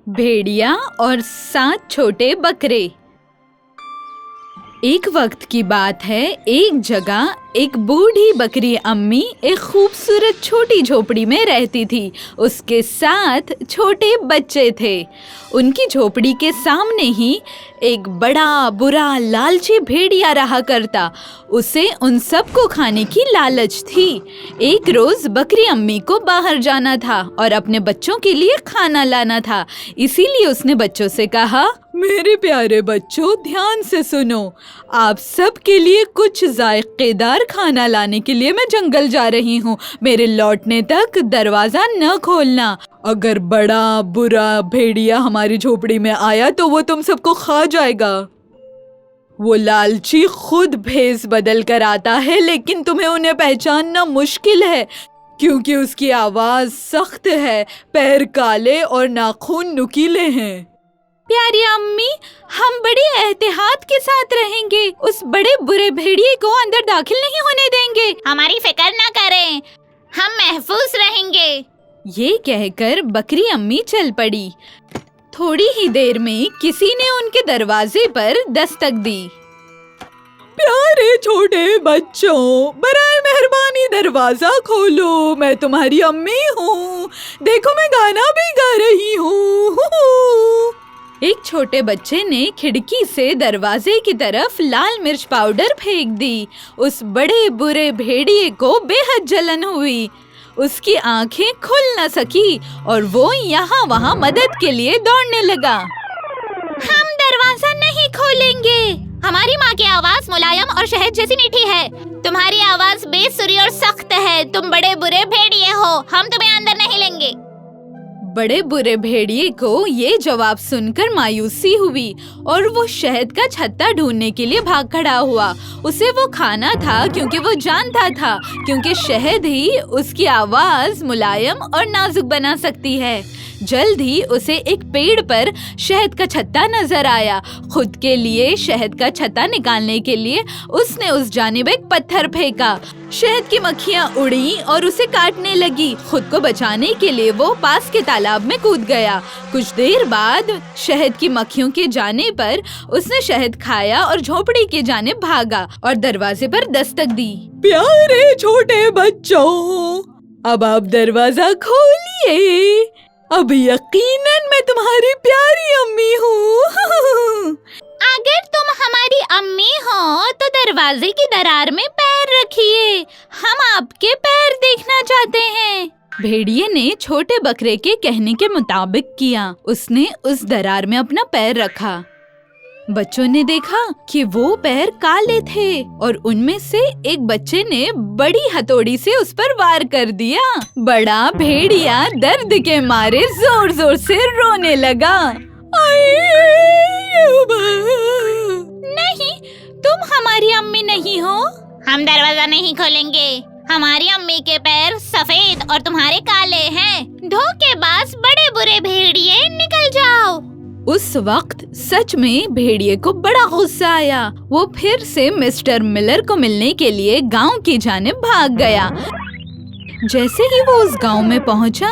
भेड़िया और 7 छोटे बकरे। एक वक्त की बात है, एक जगह एक बूढ़ी बकरी अम्मी एक खूबसूरत छोटी झोपड़ी में रहती थी। उसके 7 छोटे बच्चे थे। उनकी झोपड़ी के सामने ही एक बड़ा बुरा लालची भेड़िया रहा करता। उसे उन सबको खाने की लालच थी। एक रोज बकरी अम्मी को बाहर जाना था और अपने बच्चों के लिए खाना लाना था। इसीलिए उसने बच्चों से कहा, मेरे प्यारे बच्चों, ध्यान से सुनो। आप सब के लिए कुछ जायकेदार खाना लाने के लिए मैं जंगल जा रही हूँ। मेरे लौटने तक दरवाजा न खोलना। अगर बड़ा बुरा भेड़िया हमारी झोपड़ी में आया तो वो तुम सबको खा जाएगा। वो लालची खुद भेस बदल कर आता है, लेकिन तुम्हें उन्हें पहचानना मुश्किल है क्योंकि उसकी आवाज सख्त है, पैर काले और नाखून नुकीले हैं। प्यारी अम्मी, हम बड़ी एहतियात के साथ रहेंगे। उस बड़े बुरे भेड़िए को अंदर दाखिल नहीं होने देंगे। हमारी फिक्र न करें, हम महफूज रहेंगे। ये कहकर बकरी अम्मी चल पड़ी। थोड़ी ही देर में किसी ने उनके दरवाजे पर दस्तक दी। प्यारे छोटे बच्चों, बराए मेहरबानी दरवाजा खोलो। मैं तुम्हारी अम्मी हूँ। देखो, मैं गाना भी गा रही हूँ। एक छोटे बच्चे ने खिड़की से दरवाजे की तरफ लाल मिर्च पाउडर फेंक दी। उस बड़े बुरे भेड़िए को बेहद जलन हुई। उसकी आंखें खुल न सकी और वो यहाँ वहाँ मदद के लिए दौड़ने लगा। हम दरवाजा नहीं खोलेंगे। हमारी माँ की आवाज मुलायम और शहद जैसी मीठी है। तुम्हारी आवाज बेसुरी और सख्त है। तुम बड़े बुरे भेड़िए हो, हम तुम्हें अंदर नहीं लेंगे। बड़े बुरे भेड़िए को ये जवाब सुनकर मायूसी हुई और वो शहद का छत्ता ढूंढने के लिए भाग खड़ा हुआ। उसे वो खाना था क्योंकि वो जानता था क्योंकि शहद ही उसकी आवाज मुलायम और नाजुक बना सकती है। जल्द ही उसे एक पेड़ पर शहद का छत्ता नजर आया। खुद के लिए शहद का छत्ता निकालने के लिए उसने उस जानिब एक पत्थर फेंका। शहद की मक्खियाँ उड़ी और उसे काटने लगी। खुद को बचाने के लिए वो पास के तालाब में कूद गया। कुछ देर बाद शहद की मक्खियों के जाने पर उसने शहद खाया और झोपड़ी के जाने भागा और दरवाजे पर दस्तक दी। प्यारे छोटे बच्चों, अब आप दरवाजा खोलिए। अब यकीनन मैं तुम्हारी प्यारी अम्मी हूँ। अगर तुम हमारी अम्मी हो तो दरवाजे की दरार में पैर रखिए। हम आपके पैर देखना चाहते हैं। भेड़िए ने छोटे बकरे के कहने के मुताबिक किया। उसने उस दरार में अपना पैर रखा। बच्चों ने देखा कि वो पैर काले थे और उनमें से एक बच्चे ने बड़ी हथौड़ी से उस पर वार कर दिया। बड़ा भेड़िया दर्द के मारे जोर जोर से रोने लगा। नहीं, तुम हमारी अम्मी नहीं हो। हम दरवाजा नहीं खोलेंगे। हमारी अम्मी के पैर सफेद और तुम्हारे काले हैं। धोखेबाज बड़े बुरे भेड़िए, निकल जाओ। उस वक्त सच में भेड़िए को बड़ा गुस्सा आया। वो फिर से मिस्टर मिलर को मिलने के लिए गांव की जानिब भाग गया। जैसे ही वो उस गांव में पहुंचा,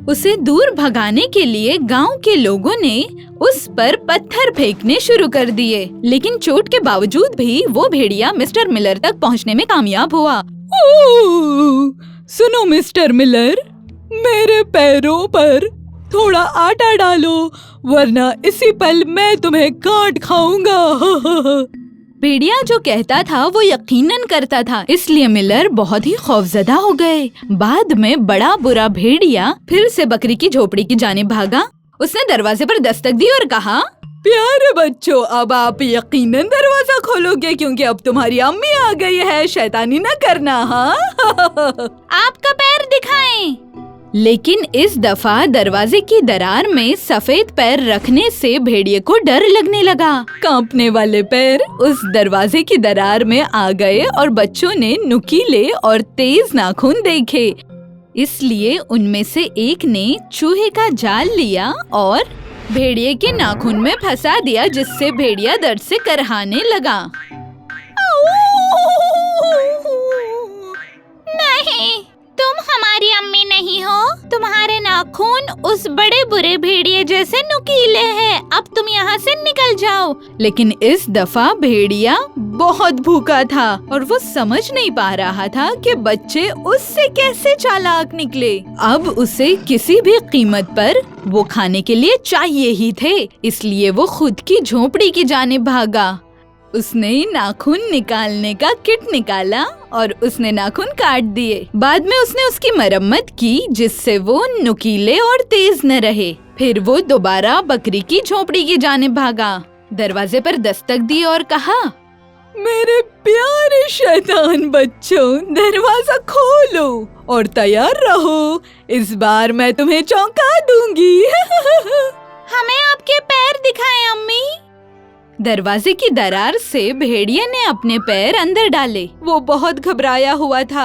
उसे दूर भगाने के लिए गांव के लोगों ने उस पर पत्थर फेंकने शुरू कर दिए। लेकिन चोट के बावजूद भी वो भेड़िया मिस्टर मिलर तक पहुंचने में कामयाब हुआ। सुनो मिस्टर मिलर, मेरे पैरों पर थोड़ा आटा डालो, वरना इसी पल मैं तुम्हें काट खाऊंगा। भेड़िया जो कहता था वो यकीनन करता था, इसलिए मिलर बहुत ही खौफजदा हो गए। बाद में बड़ा बुरा भेड़िया फिर से बकरी की झोपड़ी की जानिब भागा। उसने दरवाजे पर दस्तक दी और कहा, प्यारे बच्चों, अब आप यकीनन दरवाजा खोलोगे क्योंकि अब तुम्हारी अम्मी आ गई है। शैतानी न करना। हाँ। आपका पैर दिखाएं। लेकिन इस दफा दरवाजे की दरार में सफेद पैर रखने से भेड़िए को डर लगने लगा। कांपने वाले पैर उस दरवाजे की दरार में आ गए और बच्चों ने नुकीले और तेज नाखून देखे। इसलिए उनमें से एक ने चूहे का जाल लिया और भेड़िए के नाखून में फंसा दिया, जिससे भेड़िया दर्द से करहाने लगा। नहीं, तुम हमारी अम्मी नहीं हो। तुम्हारे नाखून उस बड़े बुरे भेड़िए जैसे नुकीले हैं, अब तुम यहाँ से निकल जाओ। लेकिन इस दफा भेड़िया बहुत भूखा था और वो समझ नहीं पा रहा था कि बच्चे उससे कैसे चालाक निकले। अब उसे किसी भी कीमत पर वो खाने के लिए चाहिए ही थे, इसलिए वो खुद की झोपड़ी की जानिब भागा। उसने नाखून निकालने का किट निकाला और उसने नाखून काट दिए। बाद में उसने उसकी मरम्मत की जिससे वो नुकीले और तेज न रहे। फिर वो दोबारा बकरी की झोपड़ी की जानिब भागा, दरवाजे पर दस्तक दी और कहा, मेरे प्यारे शैतान बच्चों, दरवाजा खोलो और तैयार रहो, इस बार मैं तुम्हें चौंका दूंगी। हमें आपके पैर दिखाएं अम्मी। दरवाजे की दरार से भेड़िए ने अपने पैर अंदर डाले। वो बहुत घबराया हुआ था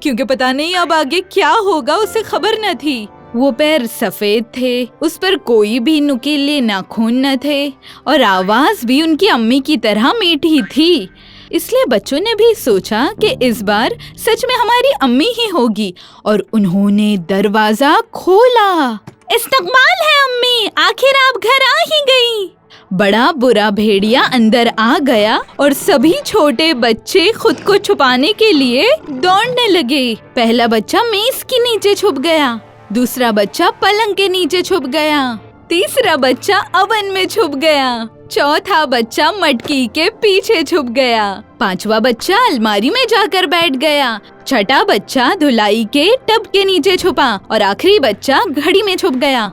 क्योंकि पता नहीं अब आगे क्या होगा, उसे खबर न थी। वो पैर सफेद थे, उस पर कोई भी नुकीले नाखून न थे और आवाज भी उनकी अम्मी की तरह मीठी थी। इसलिए बच्चों ने भी सोचा कि इस बार सच में हमारी अम्मी ही होगी और उन्होंने दरवाजा खोला। इस्तकबाल है अम्मी, आखिर आप घर आ ही गई। बड़ा बुरा भेड़िया अंदर आ गया और सभी छोटे बच्चे खुद को छुपाने के लिए दौड़ने लगे। पहला बच्चा मेज के नीचे छुप गया, दूसरा बच्चा पलंग के नीचे छुप गया, तीसरा बच्चा ओवन में छुप गया, चौथा बच्चा मटकी के पीछे छुप गया, पांचवा बच्चा अलमारी में जाकर बैठ गया, छठा बच्चा धुलाई के टब के नीचे छुपा और आखिरी बच्चा घड़ी में छुप गया।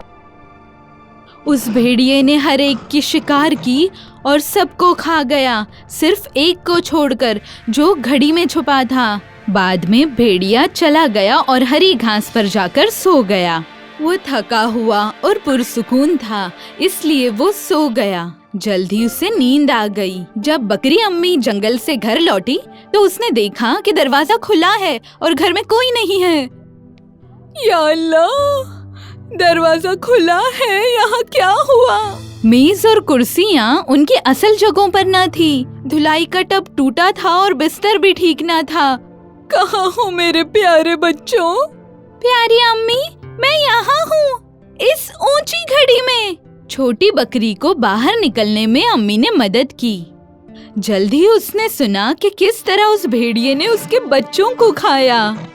उस भेड़िए ने हर एक की शिकार की और सबको खा गया, सिर्फ एक को छोड़कर जो घड़ी में छुपा था। बाद में भेड़िया चला गया और हरी घास पर जाकर सो गया। वो थका हुआ और पुरसुकून था, इसलिए वो सो गया। जल्दी उसे नींद आ गई। जब बकरी अम्मी जंगल से घर लौटी तो उसने देखा कि दरवाजा खुला है और घर में कोई नहीं है। या अल्लाह, दरवाजा खुला है, यहाँ क्या हुआ? मेज और कुर्सियाँ उनकी असल जगहों पर न थी। धुलाई का टब टूटा था और बिस्तर भी ठीक न था। कहाँ हो मेरे प्यारे बच्चों? प्यारी अम्मी, मैं यहाँ हूँ, इस ऊंची घड़ी में। छोटी बकरी को बाहर निकलने में अम्मी ने मदद की। जल्दी उसने सुना कि किस तरह उस भेड़िए ने उसके बच्चों को खाया।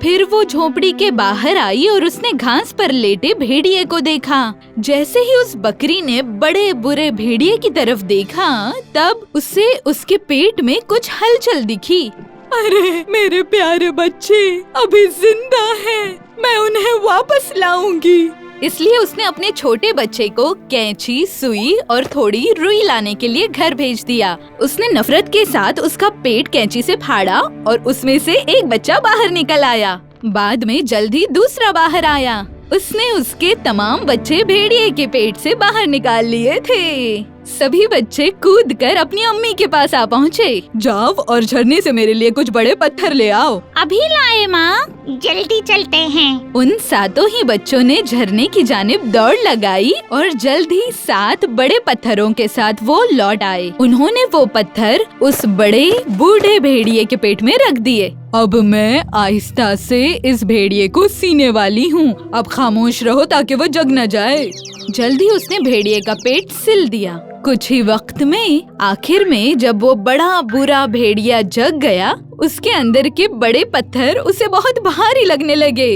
फिर वो झोपड़ी के बाहर आई और उसने घास पर लेटे भेड़िए को देखा। जैसे ही उस बकरी ने बड़े बुरे भेड़िए की तरफ देखा, तब उसे उसके पेट में कुछ हलचल दिखी। अरे मेरे प्यारे बच्चे अभी जिंदा हैं, मैं उन्हें वापस लाऊंगी। इसलिए उसने अपने छोटे बच्चे को कैंची, सुई और थोड़ी रुई लाने के लिए घर भेज दिया। उसने नफरत के साथ उसका पेट कैंची से फाड़ा और उसमें से एक बच्चा बाहर निकल आया। बाद में जल्दी दूसरा बाहर आया। उसने उसके तमाम बच्चे भेड़िए के पेट से बाहर निकाल लिए थे। सभी बच्चे कूदकर अपनी अम्मी के पास आ पहुँचे। जाओ और झरने से मेरे लिए कुछ बड़े पत्थर ले आओ। अभी लाए माँ, जल्दी चलते हैं। उन सातों ही बच्चों ने झरने की जानिब दौड़ लगाई और जल्द ही 7 बड़े पत्थरों के साथ वो लौट आए। उन्होंने वो पत्थर उस बड़े बूढ़े भेड़िए के पेट में रख दिए। अब मैं आहिस्ता से इस भेड़िए को सीने वाली हूँ, अब खामोश रहो ताकि वो जग न जाए। जल्दी उसने भेड़िए का पेट सिल दिया। कुछ ही वक्त में आखिर में जब वो बड़ा बुरा भेड़िया जग गया, उसके अंदर के बड़े पत्थर उसे बहुत भारी लगने लगे।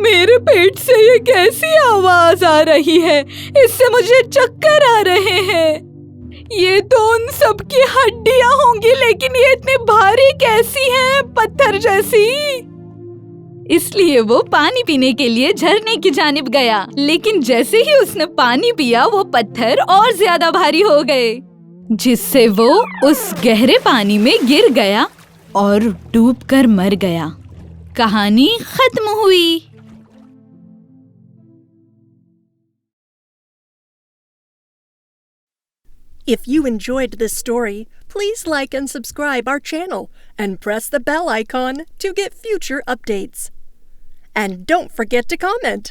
मेरे पेट से ये कैसी आवाज आ रही है? इससे मुझे चक्कर आ रहे हैं। ये तो उन सब की हड्डियां होंगी, लेकिन ये इतनी भारी कैसी हैं, पत्थर जैसी? इसलिए वो पानी पीने के लिए झरने की जानिब गया, लेकिन जैसे ही उसने पानी पिया वो पत्थर और ज्यादा भारी हो गए, जिससे वो उस गहरे पानी में गिर गया और डूबकर मर गया। कहानी खत्म हुई। If you enjoyed this story, please like and subscribe our channel and press the bell icon to get future updates. And don't forget to comment.